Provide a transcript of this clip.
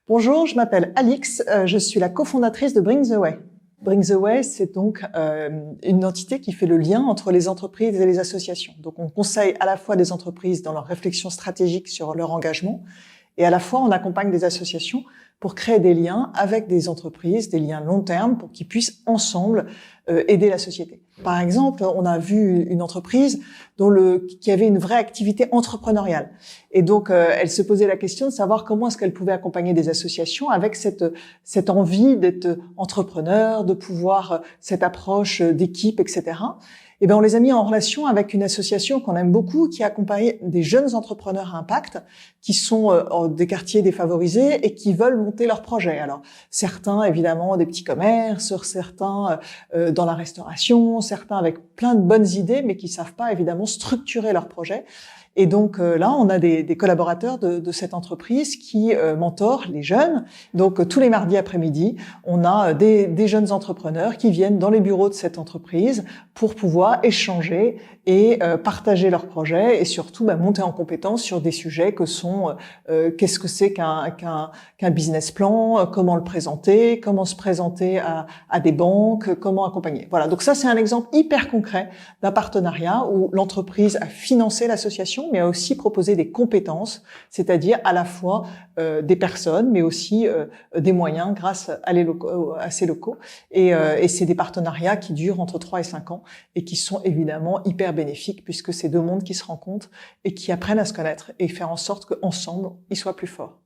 Bonjour, je m'appelle Alix, je suis la cofondatrice de Bring the Way. Bring the Way, c'est donc une entité qui fait le lien entre les entreprises et les associations. Donc on conseille à la fois des entreprises dans leur réflexion stratégique sur leur engagement et à la fois on accompagne des associations pour créer des liens avec des entreprises, des liens long terme pour qu'ils puissent ensemble aider la société. Par exemple, on a vu une entreprise qui avait une vraie activité entrepreneuriale. Et donc, elle se posait la question de savoir comment est-ce qu'elle pouvait accompagner des associations avec cette envie d'être entrepreneur, de pouvoir cette approche d'équipe, etc. Et ben, on les a mis en relation avec une association qu'on aime beaucoup, qui accompagne des jeunes entrepreneurs à impact, qui sont des quartiers défavorisés et qui veulent monter leurs projets. Alors, certains, évidemment, des petits commerces, certains dans la restauration, certains avec plein de bonnes idées, mais qui savent pas, évidemment, structurer leurs projets. Et donc là, on a des collaborateurs de cette entreprise qui mentorent les jeunes. Donc tous les mardis après-midi, on a des jeunes entrepreneurs qui viennent dans les bureaux de cette entreprise pour pouvoir échanger et partager leurs projets et surtout monter en compétence sur des sujets que sont qu'est-ce que c'est qu'un business plan, comment le présenter, comment se présenter à des banques, comment accompagner. Voilà, donc ça c'est un exemple hyper concret d'un partenariat où l'entreprise a financé l'association mais a aussi proposé des compétences, c'est-à-dire à la fois des personnes, mais aussi des moyens grâce à ces locaux. Et c'est des partenariats qui durent entre 3 et 5 ans et qui sont évidemment hyper bénéfiques puisque c'est deux mondes qui se rencontrent et qui apprennent à se connaître et faire en sorte qu'ensemble, ils soient plus forts.